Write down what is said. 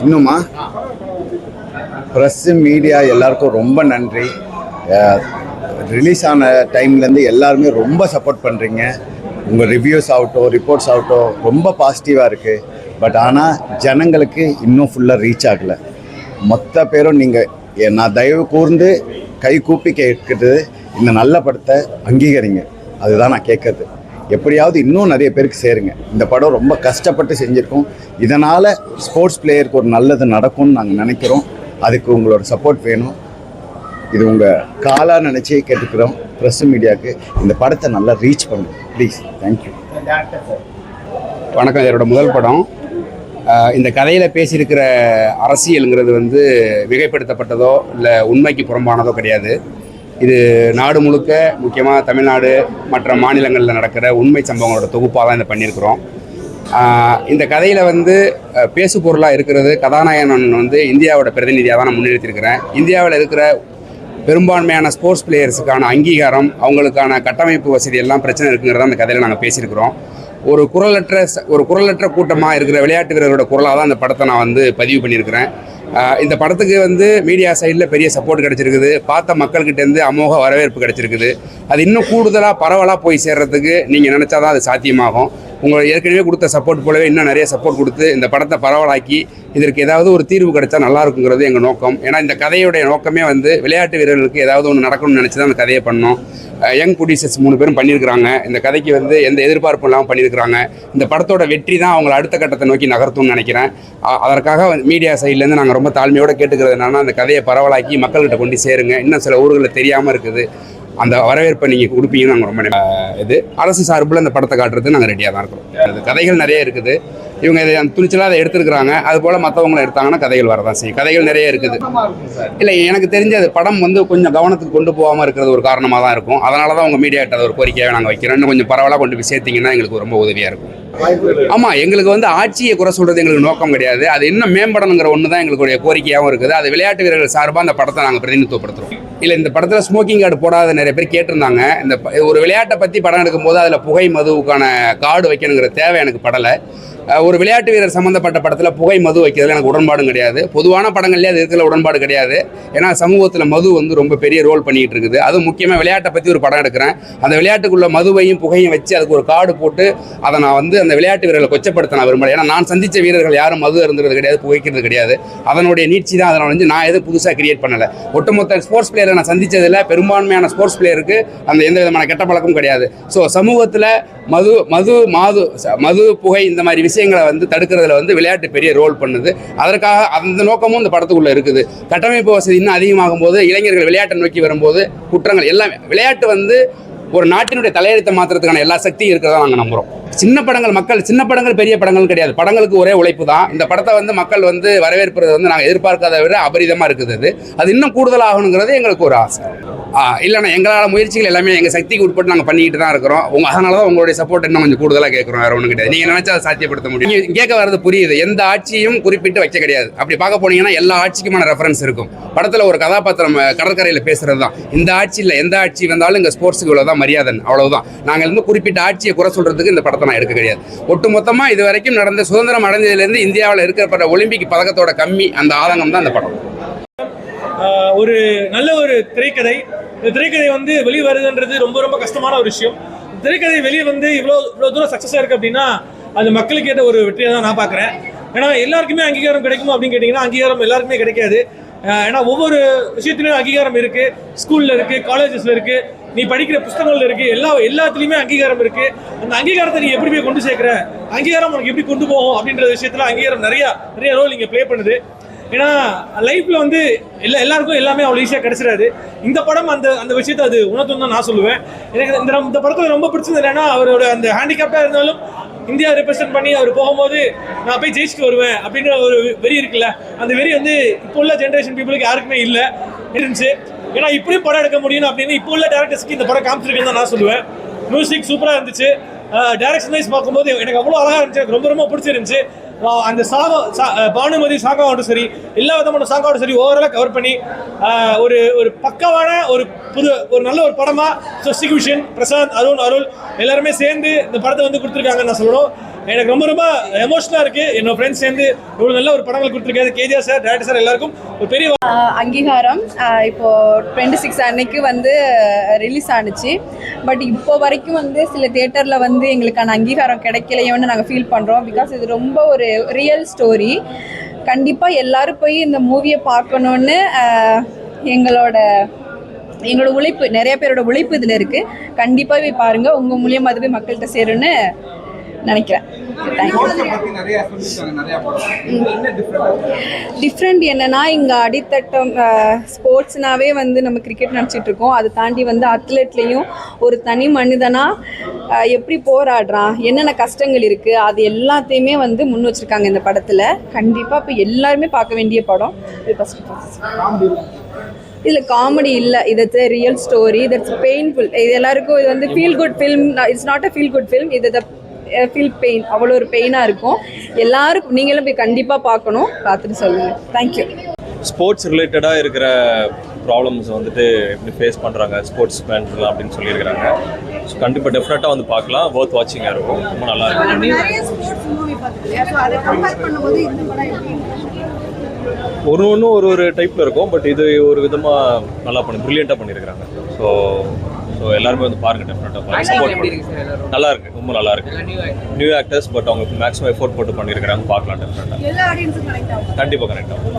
இன்னுமா press media எல்லாருக்கும் ரொம்ப நன்றி. ரிலீஸ் ஆன டைம்லேருந்து எல்லாருமே ரொம்ப சப்போர்ட் பண்ணுறீங்க. உங்கள் ரிவ்யூஸ் ஆகட்டும், ரிப்போர்ட்ஸ் ஆகட்டும் ரொம்ப பாசிட்டிவாக இருக்குது. பட் ஆனால் ஜனங்களுக்கு இன்னும் ஃபுல்லாக ரீச் ஆகலை. மொத்த பேரும் நீங்கள் நான் தயவு கூர்ந்து கை கூப்பி கேட்குறது, இந்த நல்ல படத்தை அங்கீகரிங்க. அதுதான் நான் கேட்குறது. எப்படியாவது இன்னும் நிறைய பேருக்கு சேருங்க. இந்த படம் ரொம்ப கஷ்டப்பட்டு செஞ்சுருக்கோம். இதனால் ஸ்போர்ட்ஸ் பிளேயருக்கு ஒரு நல்லது நடக்கும்னு நாங்கள் நினைக்கிறோம். அதுக்கு உங்களோட சப்போர்ட் வேணும். இது உங்கள் காலாக நினச்சி கேட்டுக்கிறோம். ப்ரெஸ் மீடியாவுக்கு இந்த படத்தை நல்லா ரீச் பண்ணும் ப்ளீஸ். தேங்க்யூ. வணக்கம். என்னோட முதல் படம். இந்த கதையில் பேசியிருக்கிற அரசியலுங்கிறது மிகைப்படுத்தப்பட்டதோ இல்லை உண்மைக்கு புறம்பானதோ கிடையாது. இது நாடு முழுக்க, முக்கியமாக தமிழ்நாடு மற்ற மாநிலங்களில் நடக்கிற உண்மை சம்பவங்களோட தொகுப்பாக தான் இதை பண்ணியிருக்கிறோம். இந்த கதையில் பேசு பொருளாக இருக்கிறது கதாநாயகன் இந்தியாவோட பிரதிநிதியாக தான் நான் முன்னிறுத்தியிருக்கிறேன். இந்தியாவில் இருக்கிற பெரும்பான்மையான ஸ்போர்ட்ஸ் பிளேயர்ஸுக்கான அங்கீகாரம், அவங்களுக்கான கட்டமைப்பு வசதி எல்லாம் பிரச்சனை இருக்குங்கிறத அந்த கதையில் நாங்கள் பேசியிருக்கிறோம். ஒரு குரலற்ற கூட்டமாக இருக்கிற விளையாட்டு வீரர்களோட குரலாக தான் அந்த படத்தை நான் பதிவு பண்ணியிருக்கிறேன். இந்த படத்துக்கு மீடியா சைடில் பெரிய சப்போர்ட் கிடச்சிருக்குது. பார்த்த மக்கள்கிட்டேருந்து அமோக வரவேற்பு கிடச்சிருக்குது. அது இன்னும் கூடுதலாக பரவலாக போய் சேர்றதுக்கு நீங்கள் நினச்சா தான் அது சாத்தியமாகும். உங்களை ஏற்கனவே கொடுத்த சப்போர்ட் போலவே இன்னும் நிறைய சப்போர்ட் கொடுத்து இந்த படத்தை பரவலாக்கி இதற்கு ஏதாவது ஒரு தீர்வு கிடைச்சா நல்லா இருக்குங்கிறது எங்கள் நோக்கம். ஏன்னா இந்த கதையுடைய நோக்கமே விளையாட்டு வீரர்களுக்கு ஏதாவது ஒன்று நடக்கணும்னு நினச்சி தான் அந்த கதையை பண்ணோம். யங் ப்ரொடியூசர்ஸ் 3 பேரும் பண்ணியிருக்கிறாங்க. இந்த கதைக்கு எந்த எதிர்பார்ப்பும் இல்லாமல் பண்ணியிருக்கிறாங்க. இந்த படத்தோட வெற்றி தான் அவங்களை அடுத்த கட்டத்தை நோக்கி நகர்த்தும்னு நினைக்கிறேன். அதற்காக மீடியா சைட்லேருந்து நாங்கள் ரொம்ப தாழ்மையோடு கேட்டுக்கிறது என்னன்னா, அந்த கதையை பரவலாக்கி மக்கள்கிட்ட கொண்டு சேருங்க. இன்னும் சில ஊர்களில் தெரியாமல் இருக்குது. அந்த வரவேற்பை நீங்கள் கொடுப்பீங்கன்னு நாங்கள் ரொம்ப அரசு சார்பில் இந்த படத்தை காட்டுறது நாங்கள் ரெடியாக தான் இருக்கிறோம். அது கதைகள் நிறைய இருக்குது. இவங்க இதை துணிச்சலாக அதை எடுத்துருக்குறாங்க. அதுபோல் மற்றவங்களை எடுத்தாங்கன்னா கதைகள் வரதான் செய்யும். கதைகள் நிறைய இருக்குது. இல்லை, எனக்கு தெரிஞ்ச அது படம் கொஞ்சம் கவனத்துக்கு கொண்டு போகாமல் இருக்கிறது ஒரு காரணமாக தான் இருக்கும். அதனால தான் உங்கள் மீடியாட்ட ஒரு கோரிக்கையாக நாங்கள் வைக்கிறோம். இன்னும் கொஞ்சம் பரவலாக கொண்டு போய் சேர்த்திங்கன்னா எங்களுக்கு ரொம்ப உதவியாக இருக்கும். ஆமாம், எங்களுக்கு ஆட்சியை குறை சொல்கிறது எங்களுக்கு நோக்கம் கிடையாது. அது இன்னும் மேம்படணுங்கிற ஒன்று தான் எங்களுடைய கோரிக்கையாகவும் இருக்குது. அது விளையாட்டு வீரர்கள் சார்பாக அந்த படத்தை நாங்கள் பிரதிநிதித்துவப்படுத்துகிறோம். இல்லை, இந்த படத்தில் ஸ்மோக்கிங் கார்டு போடாத நிறைய பேர் கேட்டிருந்தாங்க. இந்த ஒரு விளையாட்டை பற்றி படம் எடுக்கும்போது அதில் புகை மதுவுக்கான கார்டு வைக்கணுங்கிற தேவை எனக்கு படலை. ஒரு விளையாட்டு வீரர் சம்மந்தப்பட்ட படத்தில் புகை மது வைக்கிறதுல எனக்கு உடன்பாடும் கிடையாது. பொதுவான படங்கள்லேயே அது இருக்கிற உடன்பாடு கிடையாது. ஏன்னா சமூகத்தில் மது ரொம்ப பெரிய ரோல் பண்ணிகிட்டு இருக்குது. அதுவும் முக்கியமாக விளையாட்டை பற்றி ஒரு படம் எடுக்கிறேன். அந்த விளையாட்டுக்குள்ள மதுவையும் புகையும் வச்சு அதுக்கு ஒரு கார்டு போட்டு அதை நான் அந்த விளையாட்டு வீரர்களை கொச்சப்படுத்த நான் விரும்பல. ஏன்னா நான் சந்தித்த வீரர்கள் யாரும் மது இருந்துறது கிடையாது, புகைக்கிறது கிடையாது. அதனுடைய நீட்சி தான். அதனால் நான் எதுவும் புதுசாக கிரியேட் பண்ணலை. ஒட்டுமொத்த ஸ்போர்ட்ஸ் பிளேயரை நான் சந்தித்ததில் பெரும்பான்மையான ஸ்போர்ட்ஸ் பிளேயருக்கு அந்த எந்த விதமான கெட்ட பழக்கமும் கிடையாது. ஸோ சமூகத்தில் மது புகை இந்த மாதிரி விஷயங்களை தடுக்கிறதுல விளையாட்டு பெரிய ரோல் பண்ணுது. அதற்காக அந்த நோக்கமும் இந்த படத்துக்குள்ள இருக்குது. கட்டமைப்பு வசதி இன்னும் அதிகமாகும் போது, இளைஞர்கள் விளையாட்டை நோக்கி வரும்போது, குற்றங்கள் எல்லாமே விளையாட்டு ஒரு நாட்டினுடைய தலையெழுத்தை மாற்றுறதுக்கான எல்லா சக்தியும் இருக்கிறதா நாங்கள் நம்புகிறோம். சின்ன படங்கள் பெரிய படங்கள் கிடையாது. படங்களுக்கு ஒரே உழைப்பு தான். இந்த படத்தை மக்கள் வரவேற்பது நாங்கள் எதிர்பார்க்காத விட அபரிதமாக இருக்குது. அது இன்னும் கூடுதலாகணுங்கிறது எங்களுக்கு ஒரு ஆசை. இல்லைண்ணா, எங்களால் முயற்சிகள் எல்லாமே எங்கள் சக்திக்கு உட்பட்டு நாங்கள் பண்ணிக்கிட்டு தான் இருக்கிறோம். அதனால தான் உங்களுடைய சப்போர்ட் இன்னும் கொஞ்சம் கூடுதலாக கேட்குறோம். வேறு ஒன்றும் கிடையாது. நீங்கள் நினச்சா அதை சாத்தியப்படுத்த முடியும். நீங்கள் கேட்க வர்றது புரியுது. எந்த ஆட்சியும் குறிப்பிட்டு வைக்க கிடையாது. அப்படி பார்க்க போனீங்கன்னா எல்லா ஆட்சிக்குமான ரெஃபரன்ஸ் இருக்கும். படத்தில் ஒரு கதாபாத்திரம் கடற்கரையில் பேசுகிறது தான். இந்த ஆட்சி இல்லை, எந்த ஆட்சி வந்தாலும் இங்கே ஸ்போர்ட்ஸுக்கு இவ்வளோதான் மரியாதை, அவ்வளவுதான். நாங்கள் குறிப்பிட்ட ஆட்சியை குறை சொல்கிறதுக்கு இந்த படத்தை நான் எடுக்க கிடையாது. ஒட்டுமொத்தமாக இது வரைக்கும் நடந்த சுதந்திரம் அடைந்ததுலேருந்து இந்தியாவில் இருக்கிற ஒலிம்பிக் பதக்கத்தோட கம்மி அந்த ஆதங்கம் தான் இந்த படம். ஒரு நல்ல ஒரு திரைக்கதை. இந்த திரைக்கதை வெளியே வருதுன்றது ரொம்ப ரொம்ப கஷ்டமான ஒரு விஷயம். திரைக்கதை வெளியே இவ்வளோ தூரம் சக்ஸஸாக இருக்குது அப்படின்னா அது மக்களுக்கு ஏற்ற ஒரு வெற்றியாக தான் நான் பார்க்குறேன். ஏன்னா எல்லாருக்குமே அங்கீகாரம் கிடைக்குமா அப்படின்னு கேட்டிங்கன்னா அங்கீகாரம் எல்லாருக்குமே கிடைக்காது. ஏன்னா ஒவ்வொரு விஷயத்துலையும் அங்கீகாரம் இருக்குது. ஸ்கூலில் இருக்குது, காலேஜஸில் இருக்குது, நீ படிக்கிற புத்தகங்கள் இருக்குது, எல்லாத்துலேயுமே அங்கீகாரம் இருக்குது. அந்த அங்கீகாரத்தை நீ எப்படி போய் கொண்டு சேர்க்குற, அங்கீகாரம் உனக்கு எப்படி கொண்டு போகும் அப்படின்ற விஷயத்தில் அங்கீகாரம் நிறைய ரோல் இங்கே ப்ளே பண்ணுது. ஏன்னா லைஃப்பில் எல்லாருக்கும் எல்லாமே அவ்வளோ ஈஸியாக கிடச்சிடாது. இந்த படம் அந்த விஷயத்தை அது உணர்த்தும் தான் நான் சொல்லுவேன். எனக்கு இந்த படத்தில் ரொம்ப பிடிச்சது என்னன்னா, அவரோட அந்த ஹேண்டிகேப்டாக இருந்தாலும் இந்தியா ரெப்ரசென்ட் பண்ணி அவர் போகும்போது நான் போய் ஜெயிச்சுட்டு வருவேன் அப்படின்ற ஒரு வெறி இருக்குல்ல, அந்த வெறி இப்போ உள்ள ஜென்ரேஷன் பீப்புளுக்கு யாருக்குமே இல்லை இருந்துச்சு. ஏன்னா இப்படியும் படம் எடுக்க முடியும் அப்படின்னு இப்போ உள்ள டேரக்டர்ஸ்க்கு இந்த படம் காமிச்சிருக்குன்னு தான் நான் சொல்லுவேன். மியூசிக் சூப்பராக இருந்துச்சு. டைரக்ஷன் வைஸ் பார்க்கும்போது எனக்கு அவ்வளோ அழகாக இருந்துச்சு. எனக்கு ரொம்ப ரொம்ப பிடிச்சிருந்துச்சு. அந்த பானுமதி சாங்காகட்டும் சரி, எல்லா விதமான சாங்காகட்டும் சரி, ஓவராலாக கவர் பண்ணி ஒரு பக்கவான ஒரு நல்ல ஒரு படமாக சசிகுஷன், பிரசாந்த், அருள் எல்லாருமே சேர்ந்து இந்த படத்தை கொடுத்துருக்காங்கன்னு நான் சொல்லணும். எனக்கு ரொம்ப ரொம்ப எமோஷனலாக இருக்குது. என்னோட ஃப்ரெண்ட்ஸ் சேர்ந்து இவ்வளோ நல்ல ஒரு படங்கள் கொடுத்துருக்காரு. கேஜிஆர் சார், டேரக்டர் சார் எல்லாருக்கும் ஒரு பெரிய அங்கீகாரம் இப்போ 26 அன்னைக்கு வந்து ரிலீஸ் ஆனுச்சு. பட் இப்போ வரைக்கும் வந்து சில தியேட்டரில் வந்து எங்களுக்கான அங்கீகாரம் கிடைக்கலையோன்னு நாங்கள் ஃபீல் பண்ணுறோம். பிகாஸ் இது ரொம்ப ஒரு ரியல் ஸ்டோரி. கண்டிப்பாக எல்லாரும் போய் இந்த மூவியை பார்க்கணுன்னு எங்களோட உழைப்பு, நிறைய பேரோட உழைப்பு இதில் இருக்குது. கண்டிப்பாக போய் பாருங்கள். உங்கள் மூலியமாக அது போய் மக்கள்கிட்ட சேரும்னு நினைக்கிறேன். டிஃப்ரெண்ட் என்னன்னா, இங்கே அடித்தட்டம் ஸ்போர்ட்ஸ்னாவே வந்து நம்ம கிரிக்கெட் நினச்சிட்டு இருக்கோம். அதை தாண்டி வந்து அத்லெட்லேயும் ஒரு தனி மனிதனாக எப்படி போராடுறான், என்னென்ன கஷ்டங்கள் இருக்குது, அது எல்லாத்தையுமே வந்து முன் வச்சுருக்காங்க இந்த படத்தில். கண்டிப்பாக இப்போ எல்லாருமே பார்க்க வேண்டிய படம். இதில் காமெடி இல்லை, இது ரியல் ஸ்டோரி. That's painful. இது எல்லாருக்கும் இது வந்து feel good film. It's not a feel good film. இது ஃபீல் பெயின், அவ்வளோ ஒரு பெயினாக இருக்கும். எல்லாருக்கும் நீங்களும் போய் கண்டிப்பாக பார்க்கணும். பார்த்துட்டு சொல்லுங்கள். தேங்க்யூ. ஸ்போர்ட்ஸ் ரிலேட்டடாக இருக்கிற ப்ராப்ளம்ஸ் வந்துட்டு எப்படி ஃபேஸ் பண்ணுறாங்க ஸ்போர்ட்ஸ் மேன்ஸ்லாம் அப்படின்னு சொல்லியிருக்கிறாங்க. ஸோ கண்டிப்பாக டெஃபினட்டாக வந்து பார்க்கலாம். ஒர்த் வாட்சிங்காக இருக்கும். ரொம்ப நல்லா இருக்கும். ஒன்றும் ஒரு டைப்பில் இருக்கும். பட் இது ஒரு விதமாக நல்லா ப்ரில்லியண்ட்டாக பண்ணியிருக்கிறாங்க. ஸோ எல்லாருமே வந்து பாருங்கள். டெஃபினட்டாக பாருங்கள். சப்போர்ட் பண்ணுங்க. நல்லா இருக்குது, ரொம்ப நல்லா இருக்குது. நியூ ஆக்டர்ஸ், பட் அவங்களுக்கு மேக்ஸிமம் எஃபோர்ட் போட்டு பண்ணியிருக்கிறாங்க. பார்க்கலாம். டெஃபினட்டாக கண்டிப்பாக கனெக்ட் ஆகும்.